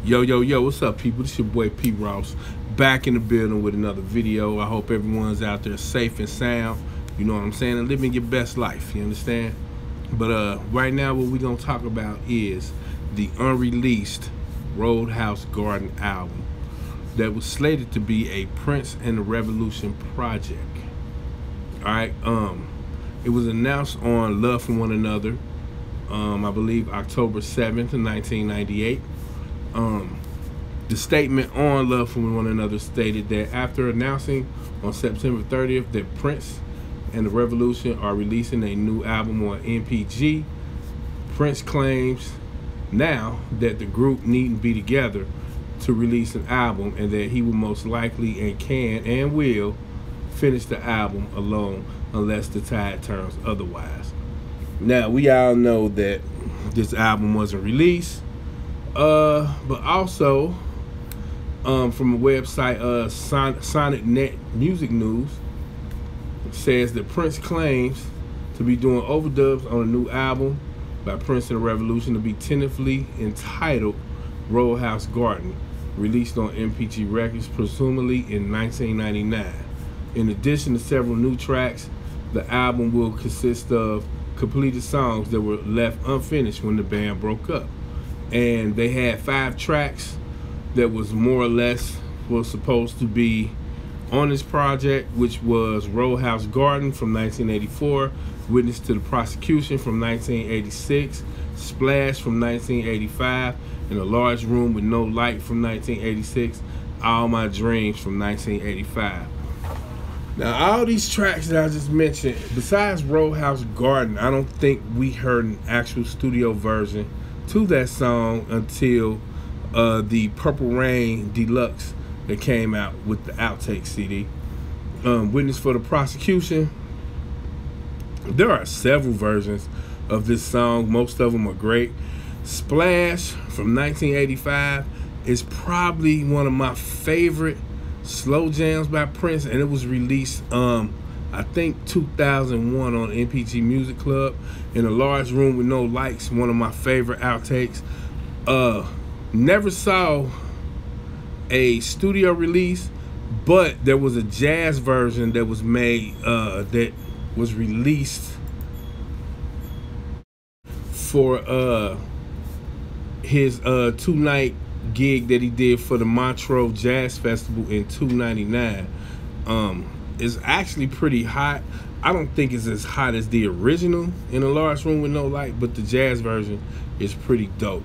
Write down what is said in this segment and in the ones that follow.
Yo, what's up, people? This your boy P. Ross, back in the building with another video. I hope everyone's out there safe and sound, you know what I'm saying, and living your best life, you understand? But right now what we're gonna talk about is the unreleased Roadhouse Garden album that was slated to be a Prince and the Revolution project. Alright, it was announced on Love for One Another, I believe October 7th, 1998. The statement on Love for One Another stated that after announcing on September 30th that Prince and the Revolution are releasing a new album on MPG, Prince claims now that the group needn't be together to release an album, and that he will most likely and can and will finish the album alone unless the tide turns otherwise. Now, we all know that this album wasn't released, but also from a website, Sonic Net Music News, says that Prince claims to be doing overdubs on a new album by Prince and the Revolution to be tentatively entitled Roadhouse Garden, released on MPG Records presumably in 1999. In addition to several new tracks, the album will consist of completed songs that were left unfinished when the band broke up. And they had 5 tracks that was more or less was supposed to be on this project, which was Roadhouse Garden from 1984, Witness to the Prosecution from 1986, Splash from 1985, In a Large Room with No Light from 1986, All My Dreams from 1985. Now, all these tracks that I just mentioned, besides Roadhouse Garden, I don't think we heard an actual studio version to that song until the Purple Rain Deluxe that came out with the outtake CD. Witness for the Prosecution, there are several versions of this song. Most of them are great. Splash from 1985 is probably one of my favorite slow jams by Prince, and it was released I think 2001 on MPG Music Club. In a Large Room with No Lights, one of my favorite outtakes. Never saw a studio release, but there was a jazz version that was made that was released for his 2-night gig that he did for the Montreux Jazz Festival in 1999. It's actually pretty hot. I don't think it's as hot as the original In a Large Room with No Light, but the jazz version is pretty dope.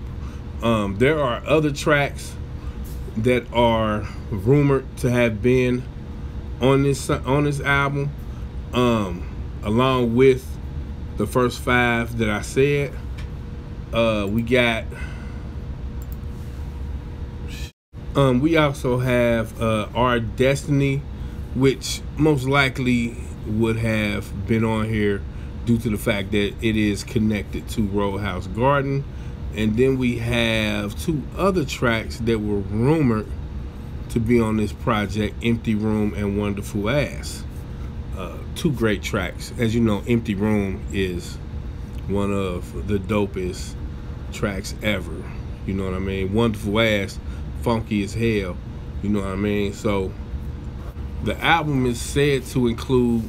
There are other tracks that are rumored to have been on this album, along with the first 5 that I said. We also have Our Destiny, which most likely would have been on here due to the fact that it is connected to Roadhouse Garden. And then we have 2 other tracks that were rumored to be on this project, Empty Room and Wonderful Ass. 2 great tracks. As you know, Empty Room is one of the dopest tracks ever. You know what I mean? Wonderful Ass, funky as hell. You know what I mean? So the album is said to include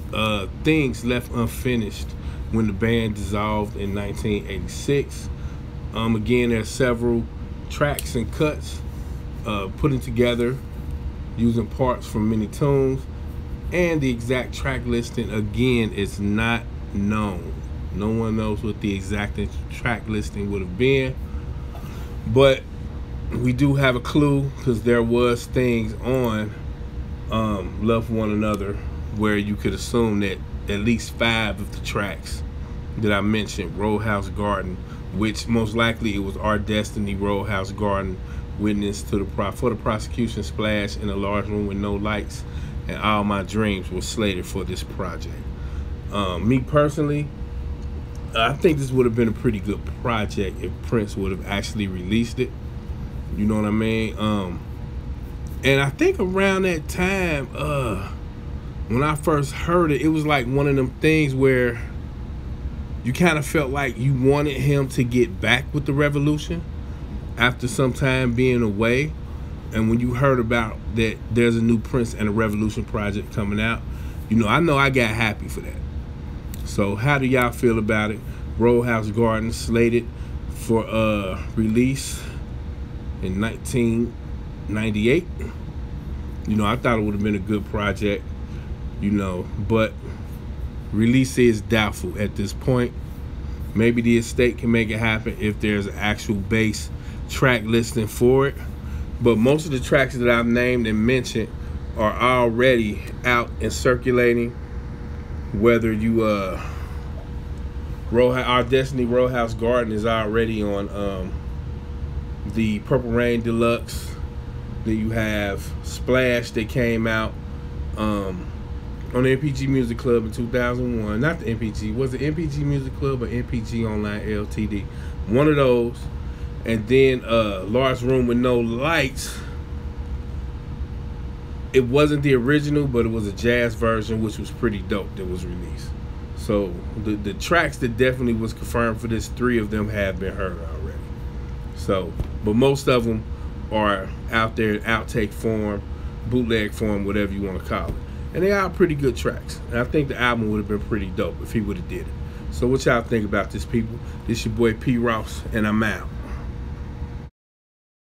things left unfinished when the band dissolved in 1986. Again, there's several tracks and cuts putting together using parts from many tunes, and the exact track listing again is not known. No one knows what the exact track listing would have been, but we do have a clue because there was things on Love for One Another where you could assume that at least 5 of the tracks that I mentioned, Roadhouse Garden, which most likely it was Our Destiny, Roadhouse Garden, Witness to the for the Prosecution, Splash, In a Large Room with No Lights, and All My Dreams was slated for this project. Me personally, I think this would have been a pretty good project if Prince would have actually released it. You know what I mean? And I think around that time, when I first heard it, it was like one of them things where you kind of felt like you wanted him to get back with the Revolution. after some time being away, and when you heard about that there's a new Prince and a Revolution project coming out, you know I got happy for that. So how do y'all feel about it? Roadhouse Garden slated for release in 1998. You know, I thought it would have been a good project, you know, but release is doubtful at this point. Maybe the estate can make it happen if there's an actual base track listing for it. But most of the tracks that I've named and mentioned are already out and circulating. Whether you Our Destiny Roadhouse Garden is already on the Purple Rain Deluxe. Then you have Splash that came out on the MPG Music Club in 2001. Not the MPG. Was it MPG Music Club or MPG Online LTD? One of those. And then Large Room with No Lights. It wasn't the original, but it was a jazz version, which was pretty dope, that was released. So the tracks that definitely was confirmed for this, 3 of them have been heard already. So, but most of them are out there in outtake form, bootleg form, whatever you want to call it. And they are pretty good tracks. And I think the album would have been pretty dope if he would have did it. So what y'all think about this, people? This your boy P. Ross, and I'm out.